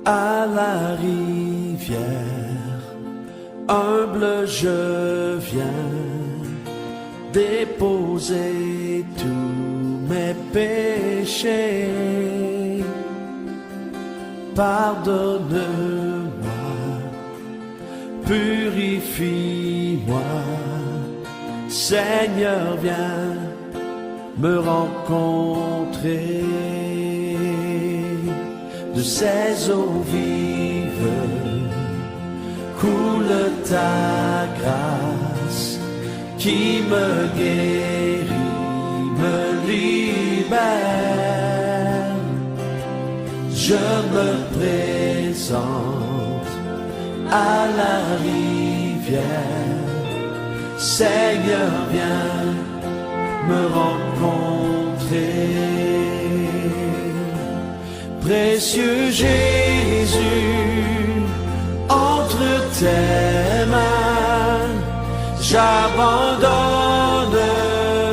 À la rivière, humble je viens déposer tous mes péchés. Pardonne-moi, purifie-moi, Seigneur, viens me rencontrer. De ces eaux vives coule ta grâce qui me guérit, me libère. Je me présente à la rivière. Seigneur, viens me rencontrer. Précieux Jésus, entre tes mains, j'abandonne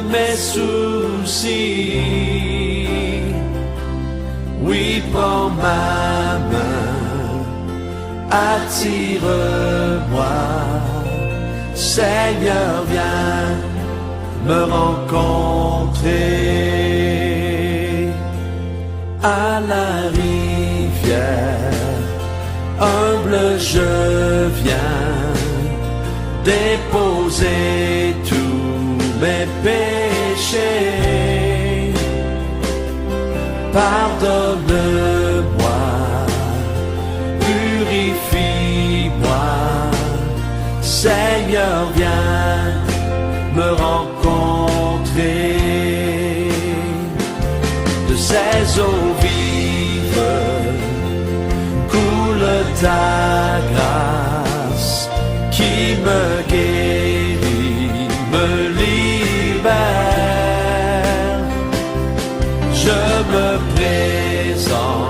mes soucis. Oui, prends ma main, attire-moi. Seigneur, viens me rencontrer. À la rivière, humble je viens déposer tous mes péchés. Pardonne-moi, purifie-moi, Seigneur, viens me rencontrer. De ces eaux vives coule ta grâce qui me guérit, me libère. Je me présente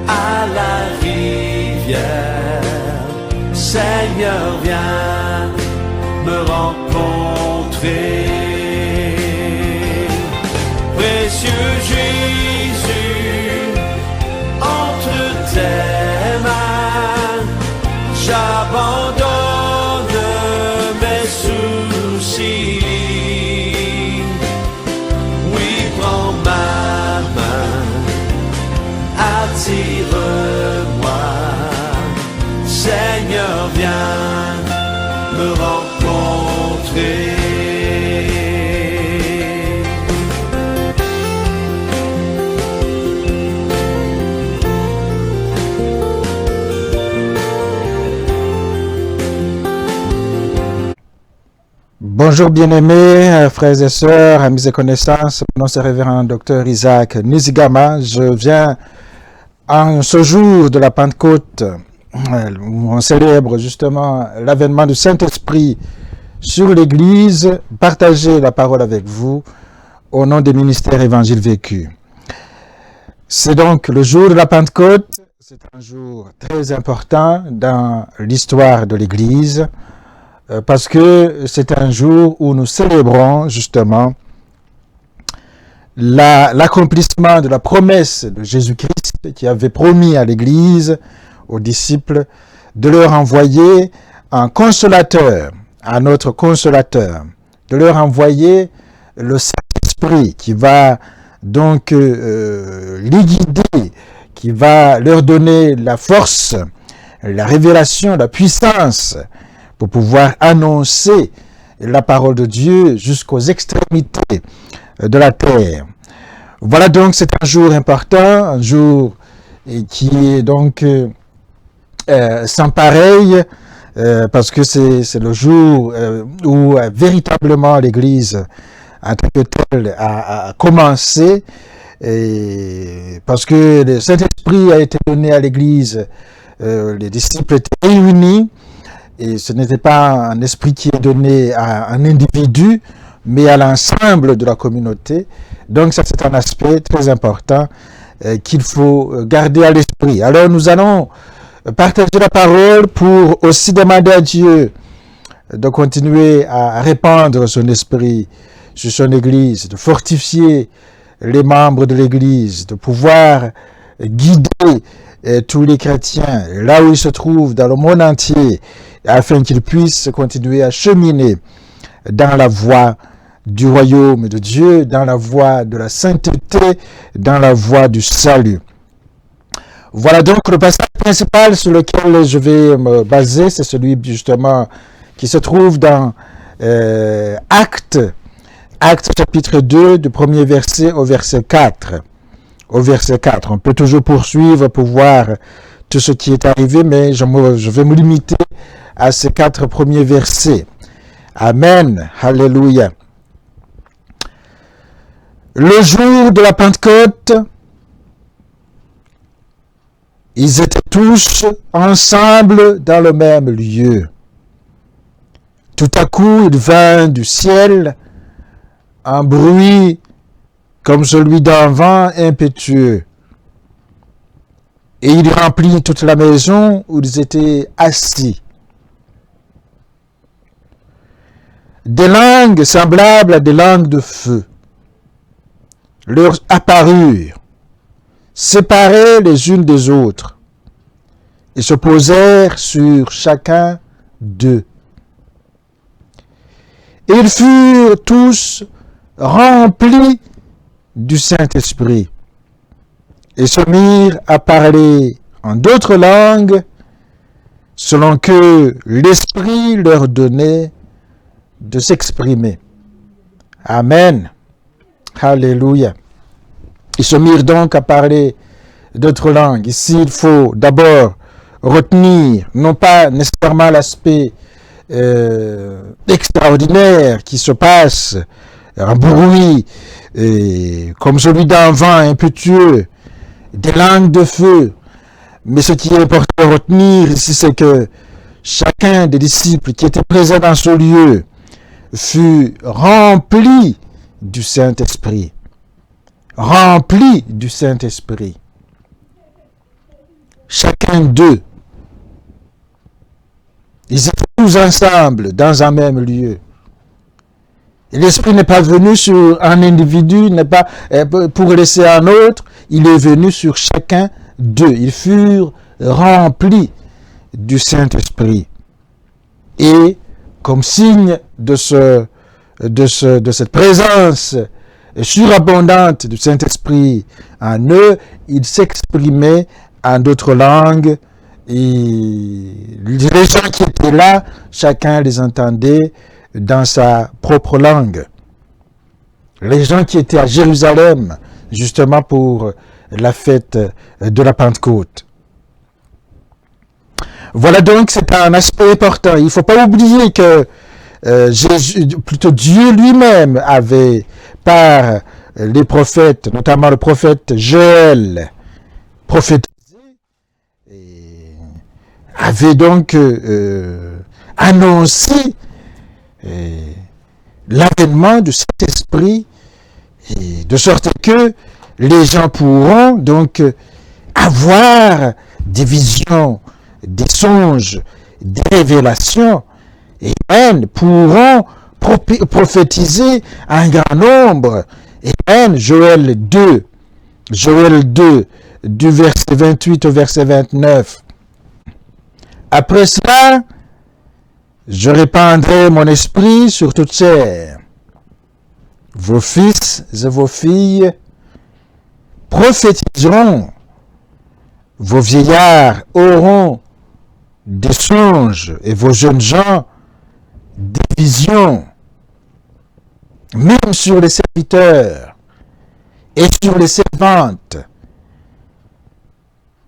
à la rivière. Seigneur, viens me rencontrer. Précieux Jésus, entre tes mains, j'abandonne mes soucis. Oui, prends ma main, attire-moi. Seigneur, viens me rencontrer. Bonjour bien-aimés, frères et sœurs, amis et connaissances. Mon nom c'est révérend Dr Isaac Nizigama. Je viens en ce jour de la Pentecôte où on célèbre justement l'avènement du Saint-Esprit sur l'Église, partager la parole avec vous au nom des ministères Évangile Vécu. C'est donc le jour de la Pentecôte. C'est un jour très important dans l'histoire de l'Église. Parce que c'est un jour où nous célébrons justement l'accomplissement de la promesse de Jésus-Christ qui avait promis à l'Église, aux disciples, de leur envoyer un consolateur, un autre consolateur, de leur envoyer le Saint-Esprit qui va donc les guider, qui va leur donner la force, la révélation, la puissance, pour pouvoir annoncer la parole de Dieu jusqu'aux extrémités de la terre. Voilà donc, c'est un jour important, un jour qui est donc sans pareil, parce que c'est le jour où véritablement l'Église en tant que telle a commencé, et parce que le Saint-Esprit a été donné à l'Église, les disciples étaient réunis. Et ce n'était pas un esprit qui est donné à un individu, mais à l'ensemble de la communauté. Donc ça, c'est un aspect très important qu'il faut garder à l'esprit. Alors nous allons partager la parole pour aussi demander à Dieu de continuer à répandre son esprit sur son Église, de fortifier les membres de l'Église, de pouvoir guider tous les chrétiens, là où ils se trouvent dans le monde entier, afin qu'ils puissent continuer à cheminer dans la voie du royaume de Dieu, dans la voie de la sainteté, dans la voie du salut. Voilà donc le passage principal sur lequel je vais me baser, c'est celui justement qui se trouve dans Actes chapitre 2, du premier verset au verset 4. Au verset 4. On peut toujours poursuivre pour voir tout ce qui est arrivé, mais je vais me limiter à ces 4 premiers versets. Amen. Alléluia. Le jour de la Pentecôte, ils étaient tous ensemble dans le même lieu. Tout à coup, il vint du ciel un bruit comme celui d'un vent impétueux. Et il remplit toute la maison où ils étaient assis. Des langues semblables à des langues de feu leur apparurent, séparées les unes des autres, et se posèrent sur chacun d'eux. Et ils furent tous remplis du Saint-Esprit, et se mirent à parler en d'autres langues, selon que l'Esprit leur donnait de s'exprimer. Amen. Alléluia. Ils se mirent donc à parler d'autres langues. Ici, il faut d'abord retenir, non pas nécessairement l'aspect extraordinaire qui se passe, un bruit comme celui d'un vent impétueux, des langues de feu, mais ce qui est important à retenir ici, c'est que chacun des disciples qui étaient présents dans ce lieu fut rempli du Saint-Esprit. Rempli du Saint-Esprit. Chacun d'eux. Ils étaient tous ensemble dans un même lieu. Et l'Esprit n'est pas venu sur un individu, n'est pas pour laisser un autre. Il est venu sur chacun d'eux. Ils furent remplis du Saint-Esprit. Et comme signe de cette présence surabondante du Saint-Esprit en eux, ils s'exprimaient en d'autres langues. Et les gens qui étaient là, chacun les entendait dans sa propre langue. Les gens qui étaient à Jérusalem, justement pour la fête de la Pentecôte. Voilà donc, c'est un aspect important. Il ne faut pas oublier que Dieu lui-même avait, par les prophètes, notamment le prophète Joël, prophétisé, et avait donc annoncé l'avènement du Saint-Esprit, de sorte que les gens pourront donc avoir des visions, des songes, des révélations, et même pourront prophétiser un grand nombre. Et même Joël 2, du verset 28 au verset 29. Après cela, je répandrai mon esprit sur toute chair. Vos fils et vos filles prophétiseront. Vos vieillards auront des songes et vos jeunes gens des visions. Même sur les serviteurs et sur les servantes.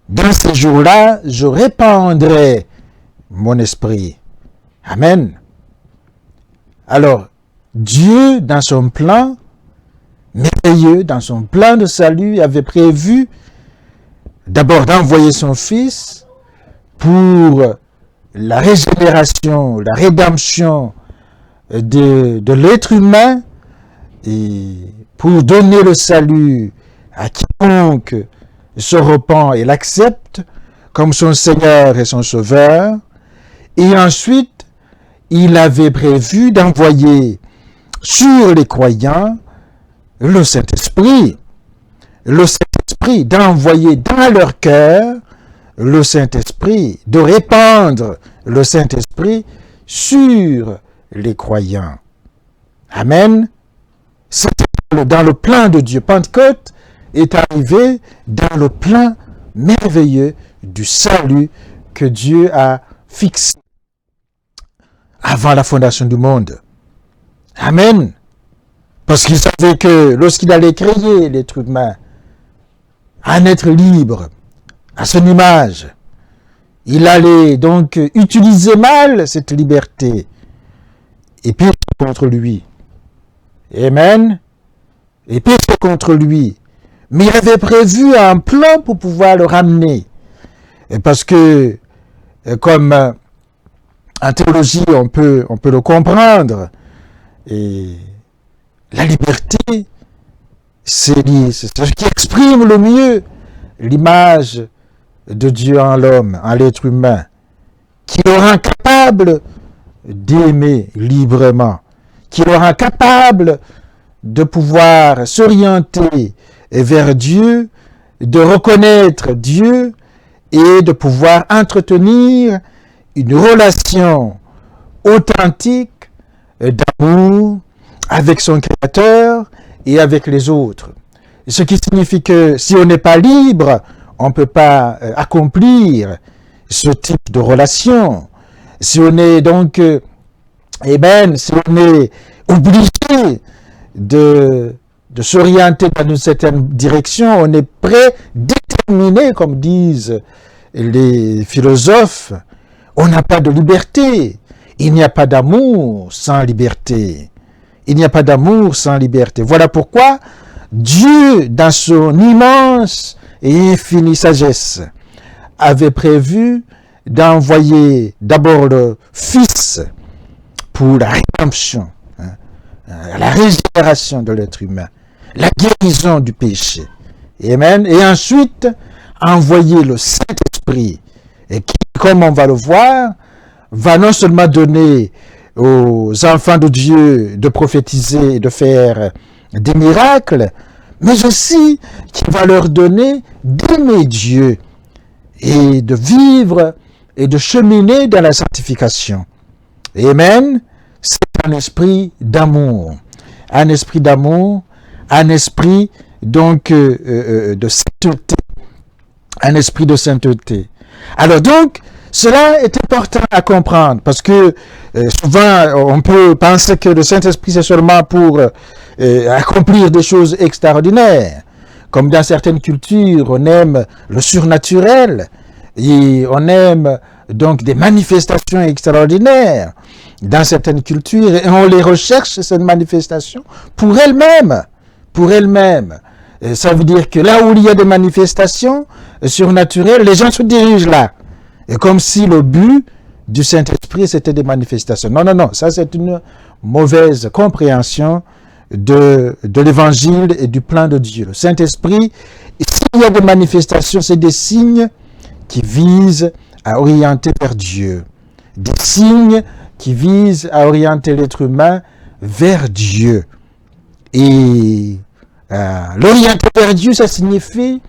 Dans ces jours-là, je répandrai mon esprit. Amen. Alors, Dieu, dans son plan merveilleux, dans son plan de salut, avait prévu d'abord d'envoyer son Fils pour la régénération, la rédemption de l'être humain et pour donner le salut à quiconque se repent et l'accepte comme son Seigneur et son Sauveur. Et ensuite, il avait prévu d'envoyer sur les croyants le Saint-Esprit. Le Saint-Esprit, d'envoyer dans leur cœur le Saint-Esprit, de répandre le Saint-Esprit sur les croyants. Amen. C'est dans le plan de Dieu. Pentecôte est arrivé dans le plan merveilleux du salut que Dieu a fixé avant la fondation du monde. Amen. Parce qu'il savait que lorsqu'il allait créer l'être humain, un être libre, à son image, il allait donc utiliser mal cette liberté et pécher contre lui. Amen. Et pécher contre lui. Mais il avait prévu un plan pour pouvoir le ramener. Et parce que, comme en théologie, on peut le comprendre, et la liberté, c'est ce qui exprime le mieux l'image de Dieu en l'homme, en l'être humain, qui le rend capable d'aimer librement, qui le rend capable de pouvoir s'orienter vers Dieu, de reconnaître Dieu et de pouvoir entretenir une relation authentique d'amour avec son Créateur et avec les autres. Ce qui signifie que si on n'est pas libre, on ne peut pas accomplir ce type de relation. Si on est donc, si on est obligé de s'orienter dans une certaine direction, on est prédéterminé, comme disent les philosophes, on n'a pas de liberté. Il n'y a pas d'amour sans liberté. Il n'y a pas d'amour sans liberté. Voilà pourquoi Dieu, dans son immense et infinie sagesse, avait prévu d'envoyer d'abord le Fils pour la rédemption, la régénération de l'être humain, la guérison du péché. Amen. Et ensuite, envoyer le Saint-Esprit, et qui, comme on va le voir, va non seulement donner aux enfants de Dieu de prophétiser et de faire des miracles, mais aussi qui va leur donner d'aimer Dieu et de vivre et de cheminer dans la sanctification. Amen. C'est un esprit d'amour. Un esprit d'amour, un esprit donc de sainteté. Un esprit de sainteté. Alors donc, cela est important à comprendre parce que souvent on peut penser que le Saint-Esprit c'est seulement pour accomplir des choses extraordinaires. Comme dans certaines cultures, on aime le surnaturel et on aime donc des manifestations extraordinaires dans certaines cultures et on les recherche, ces manifestations, pour elles-mêmes. Pour elles-mêmes. Ça veut dire que là où il y a des manifestations surnaturelles, les gens se dirigent là. Et comme si le but du Saint-Esprit, c'était des manifestations. Non, non, non. Ça, c'est une mauvaise compréhension de l'Évangile et du plan de Dieu. Le Saint-Esprit, s'il y a des manifestations, c'est des signes qui visent à orienter vers Dieu. Des signes qui visent à orienter l'être humain vers Dieu. Et l'orienter vers Dieu, ça signifie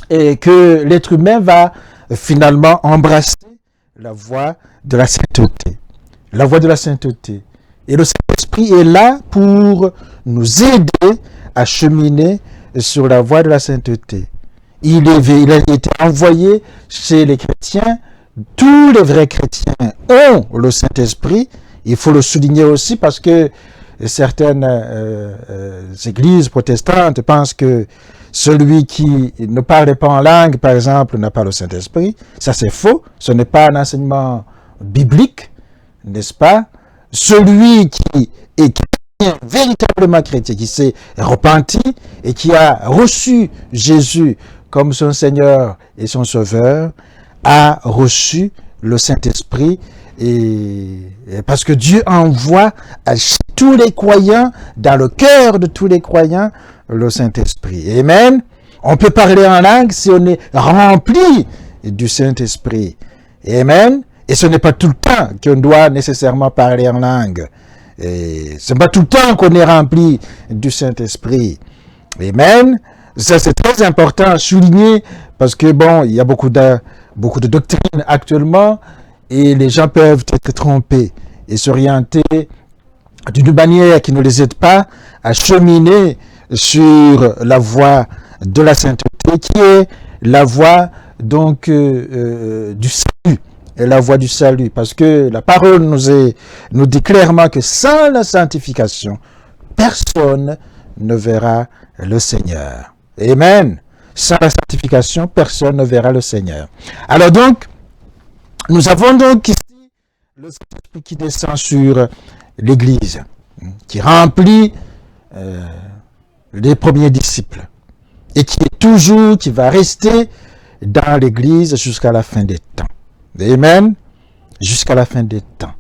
que l'être humain va finalement embrasser la voie de la sainteté. La voie de la sainteté. Et le Saint-Esprit est là pour nous aider à cheminer sur la voie de la sainteté. Il a été envoyé chez les chrétiens. Tous les vrais chrétiens ont le Saint-Esprit. Il faut le souligner aussi parce que certaines églises protestantes pensent que celui qui ne parle pas en langue, par exemple, n'a pas le Saint-Esprit. Ça, c'est faux. Ce n'est pas un enseignement biblique, n'est-ce pas? Celui qui est chrétien, véritablement chrétien, qui s'est repenti et qui a reçu Jésus comme son Seigneur et son Sauveur, a reçu le Saint-Esprit et parce que Dieu envoie à tous les croyants, dans le cœur de tous les croyants, le Saint-Esprit. Amen. On peut parler en langue si on est rempli du Saint-Esprit. Amen. Et ce n'est pas tout le temps qu'on doit nécessairement parler en langue. Ce n'est pas tout le temps qu'on est rempli du Saint-Esprit. Amen. Ça, c'est très important à souligner parce que, bon, il y a beaucoup de doctrines actuellement et les gens peuvent être trompés et s'orienter d'une manière qui ne les aide pas à cheminer sur la voie de la sainteté, qui est la voie donc du salut, et la voie du salut, parce que la parole nous dit clairement que sans la sanctification, personne ne verra le Seigneur. Amen. Sans la sanctification, personne ne verra le Seigneur. Alors donc, nous avons donc ici le Saint-Esprit qui descend sur l'Église, qui remplit les premiers disciples et qui va rester dans l'Église jusqu'à la fin des temps. Amen. Jusqu'à la fin des temps.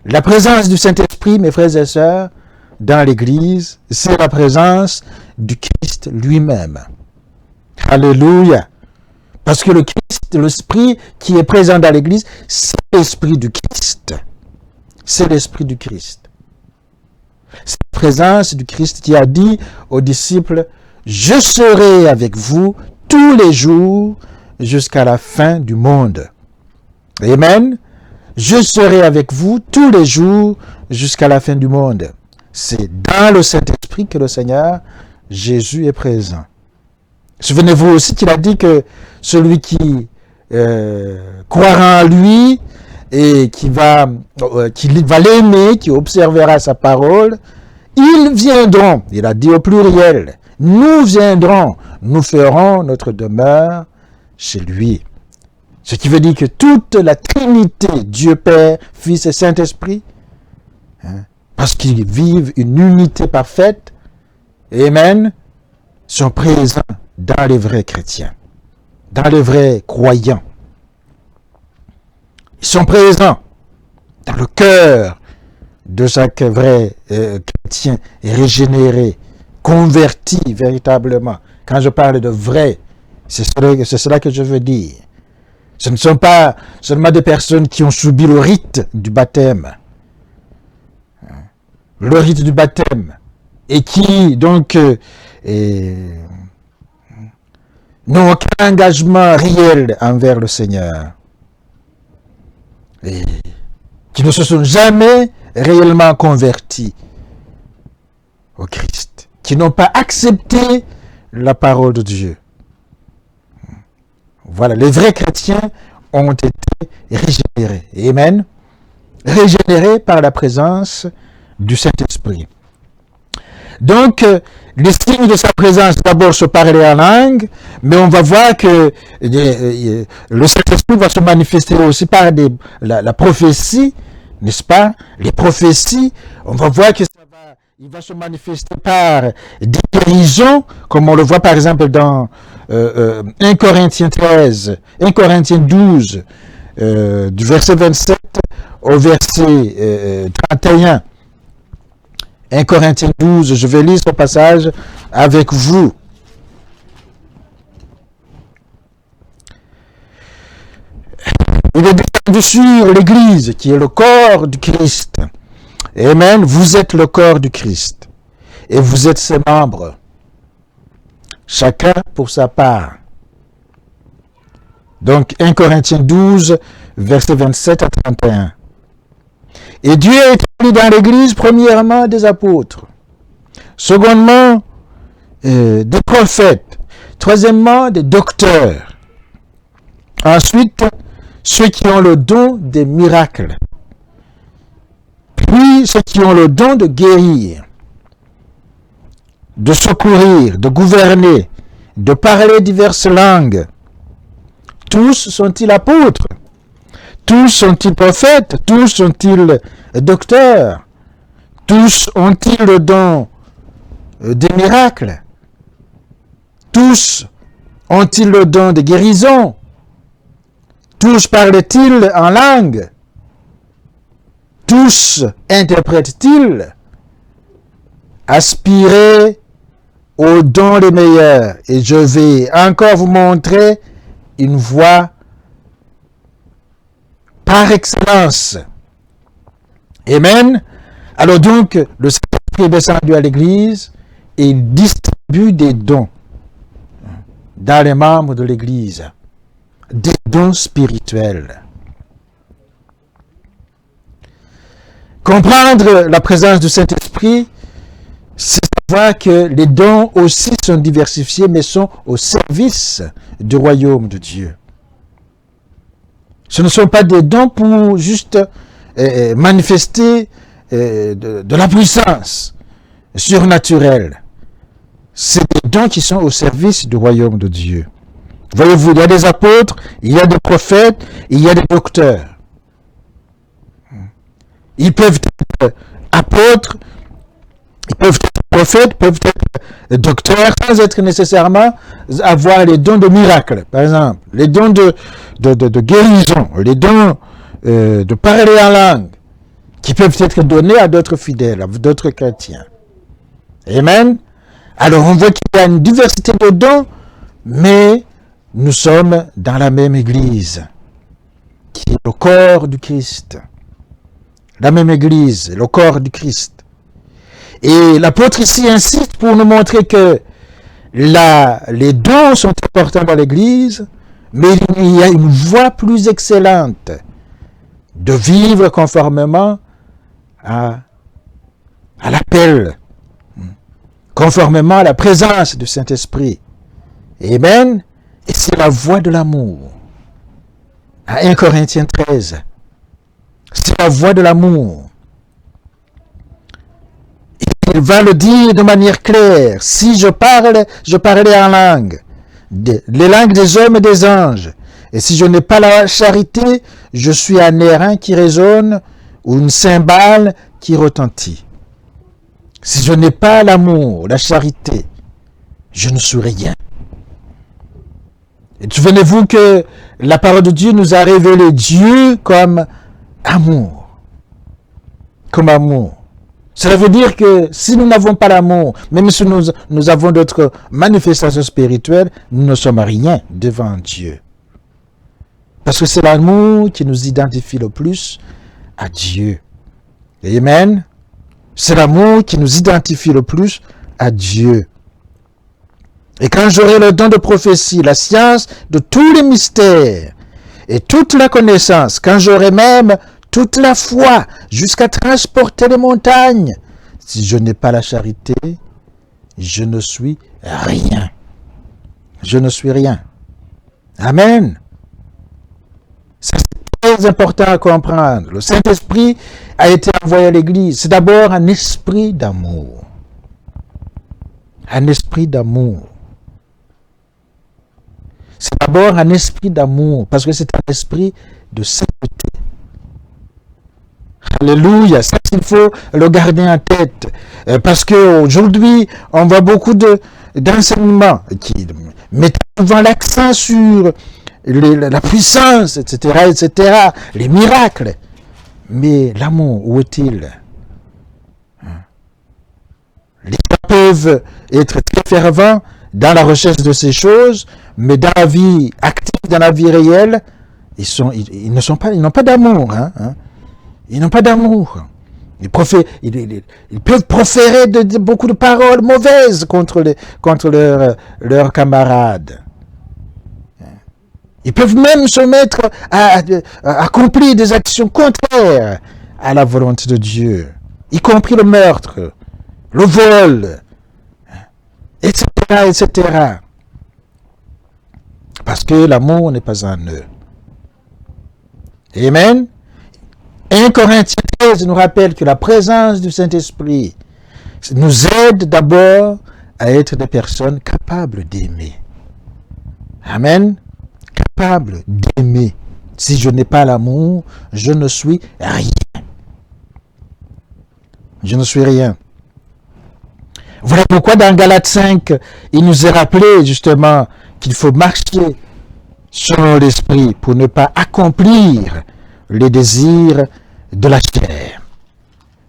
La présence du Saint-Esprit, mes frères et sœurs, dans l'Église, c'est la présence du Christ lui-même. Alléluia. Parce que le Christ, l'Esprit qui est présent dans l'Église, c'est l'Esprit du Christ. C'est l'Esprit du Christ. C'est la présence du Christ qui a dit aux disciples, « Je serai avec vous tous les jours jusqu'à la fin du monde. » Amen. Je serai avec vous tous les jours jusqu'à la fin du monde. C'est dans le Saint-Esprit que le Seigneur Jésus est présent. Souvenez-vous aussi qu'il a dit que celui qui croira en lui et qui va l'aimer, qui observera sa parole, ils viendront, il a dit au pluriel, nous viendrons, nous ferons notre demeure chez lui. Ce qui veut dire que toute la Trinité, Dieu Père, Fils et Saint-Esprit, parce qu'ils vivent une unité parfaite, Amen, sont présents dans les vrais chrétiens, dans les vrais croyants. Ils sont présents dans le cœur de chaque vrai chrétien régénéré, converti véritablement. Quand je parle de vrai, c'est cela que je veux dire. Ce ne sont pas seulement des personnes qui ont subi le rite du baptême. Le rite du baptême. Et qui, donc, n'ont aucun engagement réel envers le Seigneur. Et qui ne se sont jamais réellement convertis au Christ. Qui n'ont pas accepté la parole de Dieu. Voilà, les vrais chrétiens ont été régénérés. Amen. Régénérés par la présence du Saint-Esprit. Donc, les signes de sa présence, d'abord se parler en langue, mais on va voir que le Saint-Esprit va se manifester aussi par la prophétie, n'est-ce pas? Les prophéties, on va voir que il va se manifester par des guérisons, comme on le voit par exemple dans 1 Corinthiens 13, 1 Corinthiens 12, du verset 27 au verset 31. 1 Corinthiens 12, je vais lire ce passage avec vous. Il est descendu sur l'Église, qui est le corps du Christ. Amen. Vous êtes le corps du Christ. Et vous êtes ses membres. Chacun pour sa part. Donc, 1 Corinthiens 12, versets 27 à 31. Et Dieu a établi dans l'Église, premièrement, des apôtres. Secondement, des prophètes. Troisièmement, des docteurs. Ensuite, ceux qui ont le don des miracles. Puis, ceux qui ont le don de guérir, de secourir, de gouverner, de parler diverses langues. Tous sont-ils apôtres? Tous sont-ils prophètes? Tous sont-ils docteurs? Tous ont-ils le don des miracles? Tous ont-ils le don de guérison? Tous parlent-ils en langue? Tous interprètent-ils? Aspirez aux dons les meilleurs. Et je vais encore vous montrer une voie par excellence. Amen. Alors donc, le Saint-Esprit est descendu à l'Église et il distribue des dons. dans les membres de l'Église, des dons spirituels. Comprendre la présence du Saint-Esprit, c'est savoir que les dons aussi sont diversifiés, mais sont au service du royaume de Dieu. Ce ne sont pas des dons pour juste manifester de la puissance surnaturelle. C'est des dons qui sont au service du royaume de Dieu. Voyez-vous, il y a des apôtres, il y a des prophètes, il y a des docteurs. Ils peuvent être apôtres, ils peuvent être prophètes, peuvent être docteurs, sans être nécessairement avoir les dons de miracle, par exemple, les dons de guérison, les dons de parler en langue, qui peuvent être donnés à d'autres fidèles, à d'autres chrétiens. Amen. Alors on voit qu'il y a une diversité de dons, mais nous sommes dans la même Église, qui est le corps du Christ. La même Église, le corps du Christ. Et l'apôtre ici insiste pour nous montrer que les dons sont importants dans l'Église, mais il y a une voie plus excellente de vivre conformément à l'appel, conformément à la présence du Saint-Esprit. Amen. Et c'est la voie de l'amour. À 1 Corinthiens 13. C'est la voie de l'amour. Il va le dire de manière claire. Si je parlais en langue, les langues des hommes et des anges. Et si je n'ai pas la charité, je suis un airain qui résonne ou une cymbale qui retentit. Si je n'ai pas l'amour, la charité, je ne suis rien. Et souvenez-vous que la parole de Dieu nous a révélé Dieu comme amour. Comme amour. Cela veut dire que si nous n'avons pas l'amour, même si nous avons d'autres manifestations spirituelles, nous ne sommes rien devant Dieu. Parce que c'est l'amour qui nous identifie le plus à Dieu. Amen. C'est l'amour qui nous identifie le plus à Dieu. Et quand j'aurai le don de prophétie, la science de tous les mystères et toute la connaissance, quand j'aurai même toute la foi jusqu'à transporter les montagnes, si je n'ai pas la charité, je ne suis rien. Je ne suis rien. Amen. Ça, c'est très important à comprendre. Le Saint-Esprit a été envoyé à l'Église. C'est d'abord un esprit d'amour. Un esprit d'amour. C'est d'abord un esprit d'amour, parce que c'est un esprit de sainteté. Alléluia, ça il faut le garder en tête. Parce qu'aujourd'hui, on voit beaucoup d'enseignements qui mettent souvent l'accent sur la puissance, etc., les miracles. Mais l'amour, où est-il? Les gens peuvent être très fervents dans la recherche de ces choses, mais dans la vie active, dans la vie réelle, ils n'ont pas d'amour. Ils n'ont pas d'amour. Ils peuvent proférer beaucoup de paroles mauvaises contre leurs camarades. Ils peuvent même se mettre à accomplir des actions contraires à la volonté de Dieu, y compris le meurtre, le vol, etc., etc. Parce que l'amour n'est pas en eux. Amen. 1 Corinthiens 13 nous rappelle que la présence du Saint-Esprit nous aide d'abord à être des personnes capables d'aimer. Amen. Capables d'aimer. Si je n'ai pas l'amour, je ne suis rien. Je ne suis rien. Voilà pourquoi dans Galates 5, il nous est rappelé justement qu'il faut marcher selon l'esprit pour ne pas accomplir les désirs de la chair.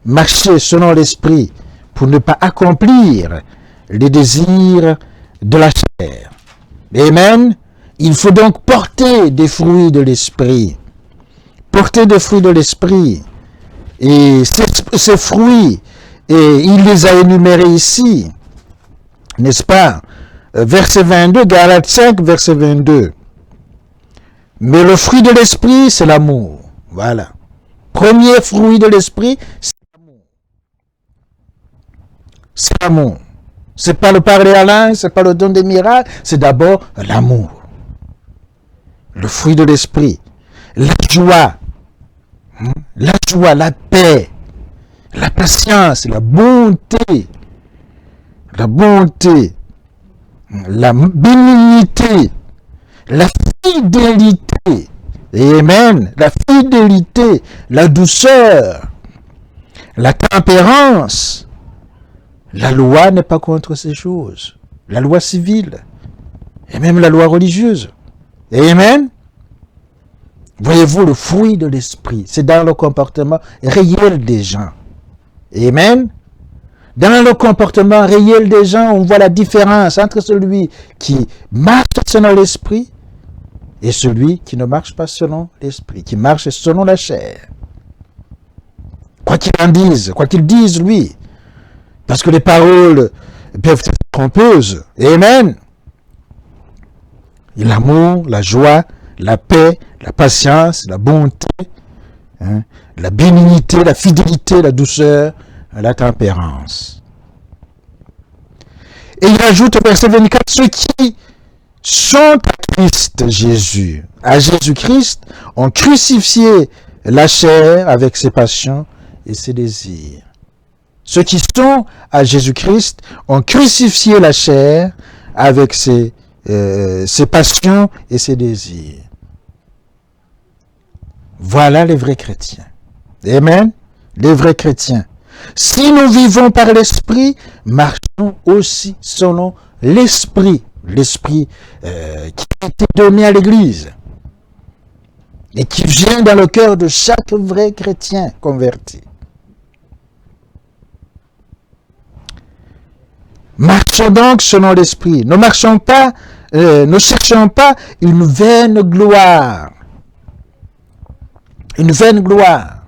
Marcher selon l'esprit pour ne pas accomplir les désirs de la chair. Amen. Il faut donc porter des fruits de l'esprit. Porter des fruits de l'esprit. Et ces fruits, et il les a énumérés ici, n'est-ce pas? verset 22, Galates 5, verset 22. Mais le fruit de l'esprit, c'est l'amour. Voilà. Premier fruit de l'esprit, c'est l'amour. C'est l'amour. C'est pas le parler à langue, c'est pas le don des miracles, c'est d'abord l'amour. Le fruit de l'esprit. La joie, la paix, la patience, la bonté, la bénignité, la fidélité, amen, la fidélité, la douceur, la tempérance. La loi n'est pas contre ces choses. La loi civile et même la loi religieuse. Amen. Voyez-vous, le fruit de l'esprit, c'est dans le comportement réel des gens. Amen. Dans le comportement réel des gens, on voit la différence entre celui qui marche selon l'esprit et celui qui ne marche pas selon l'esprit, qui marche selon la chair. Quoi qu'il dise, lui, parce que les paroles peuvent être trompeuses. Amen. Et l'amour, la joie, la paix, la patience, la bonté, la bénignité, la fidélité, la douceur, la tempérance. Et il ajoute au verset 24, ceux qui sont à Christ Jésus, à Jésus-Christ, ont crucifié la chair avec ses passions et ses désirs. Ceux qui sont à Jésus-Christ ont crucifié la chair avec ses passions et ses désirs. Voilà les vrais chrétiens. Amen. Les vrais chrétiens. Si nous vivons par l'esprit, marchons aussi selon l'esprit. L'esprit qui a été donné à l'Église et qui vient dans le cœur de chaque vrai chrétien converti. Marchons donc selon l'esprit. Ne cherchons pas une vaine gloire. Une vaine gloire.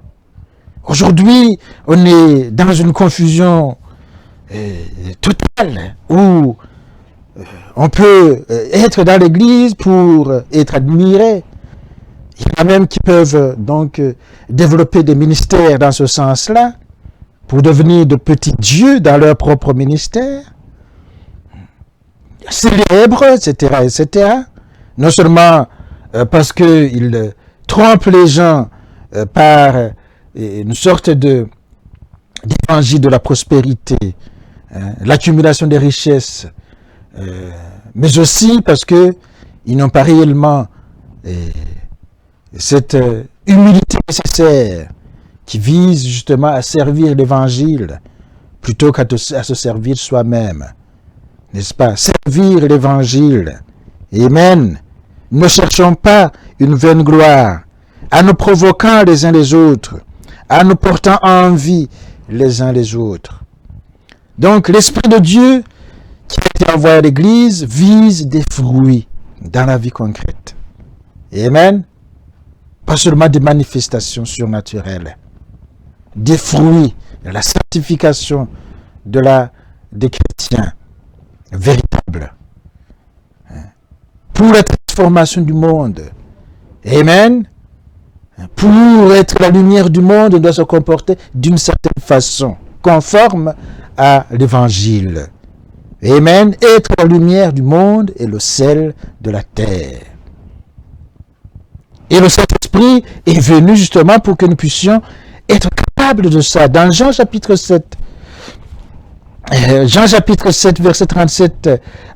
Aujourd'hui, on est dans une confusion totale où on peut être dans l'église pour être admiré. Il y en a même qui peuvent donc développer des ministères dans ce sens-là pour devenir de petits dieux dans leur propre ministère. Célèbres, etc., etc. Non seulement parce qu'ils trompent les gens par une sorte d'évangile de la prospérité, l'accumulation des richesses, mais aussi parce qu'ils n'ont pas réellement cette humilité nécessaire qui vise justement à servir l'évangile plutôt qu'à se servir soi-même. N'est-ce pas? Servir l'évangile. Amen. Ne cherchons pas une vaine gloire, en nous provoquant les uns les autres, en nous portant envie les uns les autres. Donc, l'Esprit de Dieu qui a été envoyé à l'Église vise des fruits dans la vie concrète. Amen. Pas seulement des manifestations surnaturelles. Des fruits de la sanctification des chrétiens véritables. Pour la transformation du monde. Amen. Pour être la lumière du monde, on doit se comporter d'une certaine façon, conforme à l'Évangile. Amen. Être la lumière du monde et le sel de la terre. Et le Saint-Esprit est venu justement pour que nous puissions être capables de ça. Dans Jean chapitre 7, verset 37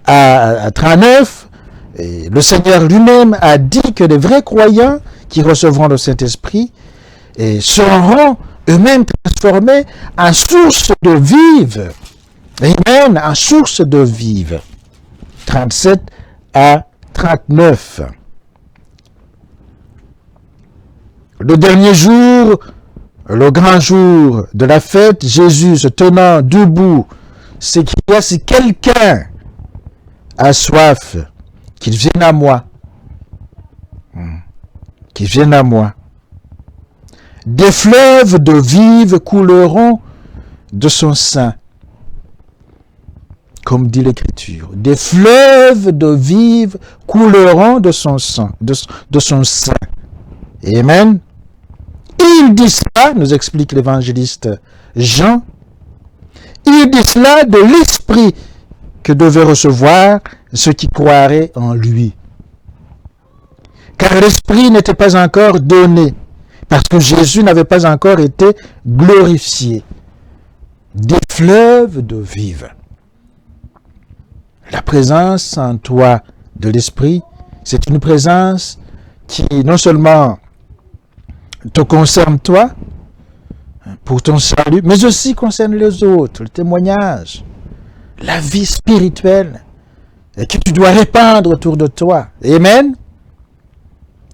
à 39, le Seigneur lui-même a dit que les vrais croyants qui recevront le Saint-Esprit seront eux-mêmes transformés en source de vive. Amen, en source de vive. 37 à 39. Le dernier jour, le grand jour de la fête, Jésus se tenant debout, s'écria, si quelqu'un a soif, qu'il vienne à moi. Qu'il vienne à moi. Des fleuves de vive couleront de son sein, comme dit l'Écriture, des fleuves d'eau vive couleront de son sang, de son sein. Amen. Il dit cela, nous explique l'évangéliste Jean, il dit cela de l'esprit que devaient recevoir ceux qui croiraient en lui. Car l'esprit n'était pas encore donné, parce que Jésus n'avait pas encore été glorifié. Des fleuves d'eau vive. La présence en toi de l'esprit, c'est une présence qui non seulement te concerne toi, pour ton salut, mais aussi concerne les autres, le témoignage, la vie spirituelle que tu dois répandre autour de toi. Amen.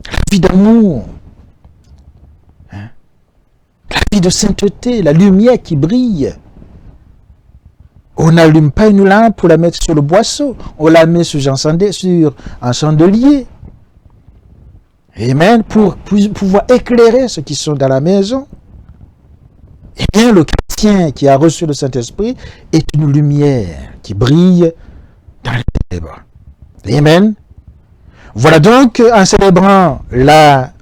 La vie d'amour, la vie de sainteté, la lumière qui brille. On n'allume pas une lampe pour la mettre sur le boisseau, on la met sur un chandelier. Amen. Pour pouvoir éclairer ceux qui sont dans la maison. Eh bien, le chrétien qui a reçu le Saint-Esprit est une lumière qui brille dans les ténèbres. Amen. Voilà donc, en célébrant la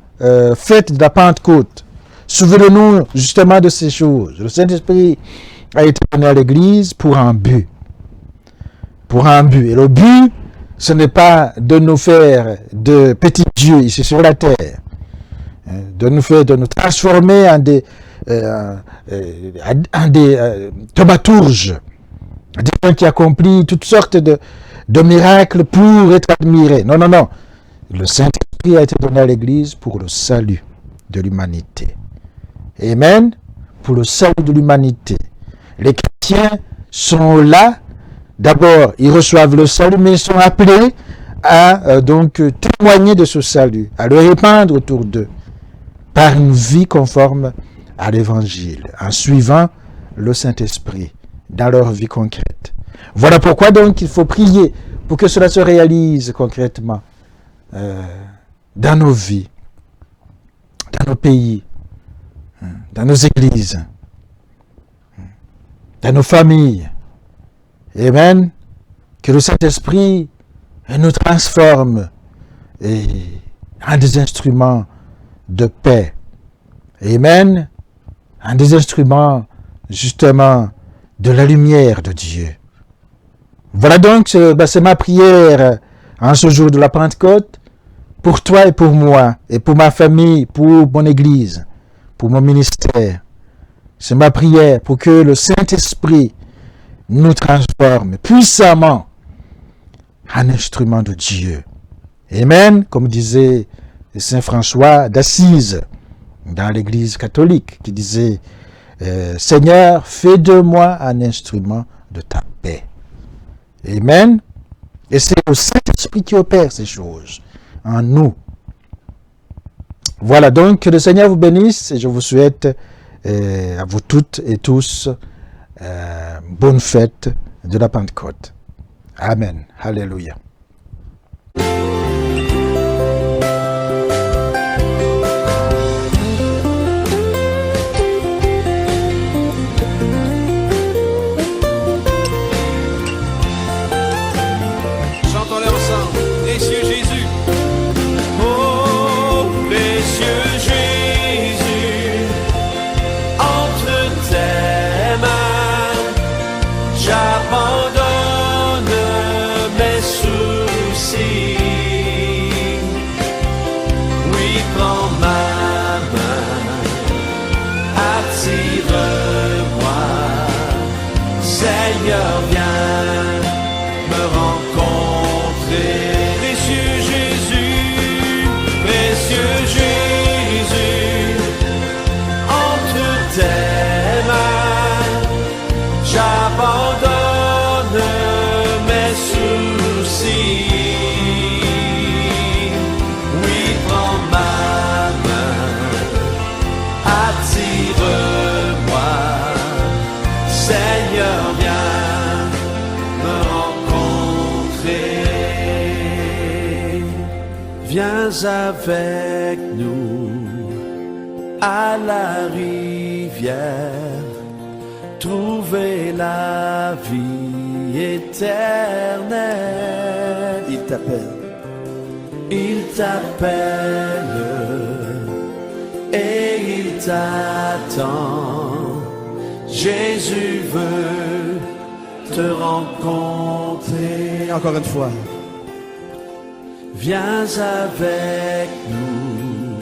fête de la Pentecôte, souvenons-nous justement de ces choses. Le Saint-Esprit a été donné à l'Église pour un but. Pour un but. Et le but, ce n'est pas de nous faire de petits dieux ici sur la terre, de nous transformer en des thaumaturges, des gens qui accomplissent toutes sortes de miracles pour être admirés. Non, non, non. Le Saint-Esprit a été donné à l'Église pour le salut de l'humanité. Amen. Pour le salut de l'humanité. Les chrétiens sont là. D'abord, ils reçoivent le salut, mais ils sont appelés à donc témoigner de ce salut, à le répandre autour d'eux, par une vie conforme à l'Évangile, en suivant le Saint-Esprit dans leur vie concrète. Voilà pourquoi donc il faut prier pour que cela se réalise concrètement dans nos vies, dans nos pays, dans nos églises, dans nos familles. Amen. Que le Saint-Esprit nous transforme en des instruments de paix. Amen. En des instruments, justement, de la lumière de Dieu. Voilà donc, c'est ma prière en ce jour de la Pentecôte, pour toi et pour moi, et pour ma famille, pour mon Église, pour mon ministère. C'est ma prière pour que le Saint-Esprit nous transforme puissamment en instrument de Dieu. Amen, comme disait Saint François d'Assise dans l'Église catholique, qui disait Seigneur, fais de moi un instrument de ta paix. Amen. Et c'est le Saint-Esprit qui opère ces choses en nous. Voilà donc, que le Seigneur vous bénisse et je vous souhaite à vous toutes et tous bonne fête de la Pentecôte. Amen. Alléluia. Chantons-le ensemble, précieux Jésus. Oh, précieux Jésus, entre tes mains, j'abandonne mes soucis. Oui, prends ma main, attire-moi. Seigneur, viens me rencontrer. Précieux Jésus, précieux Jésus, entre tes mains, j'abandonne mes soucis. Oui, prends ma main, attire-moi. Seigneur, viens me rencontrer. Viens avec nous à la rivière, trouver la vie éternel. Il t'appelle. Il t'appelle et il t'attend. Jésus veut te rencontrer. Et encore une fois. Viens avec nous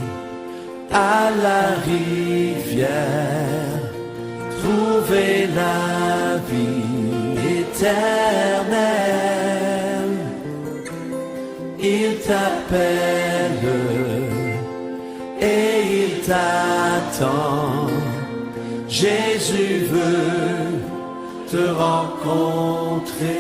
à la rivière, trouver la vie éternelle. Il t'appelle et il t'attend. Jésus veut te rencontrer.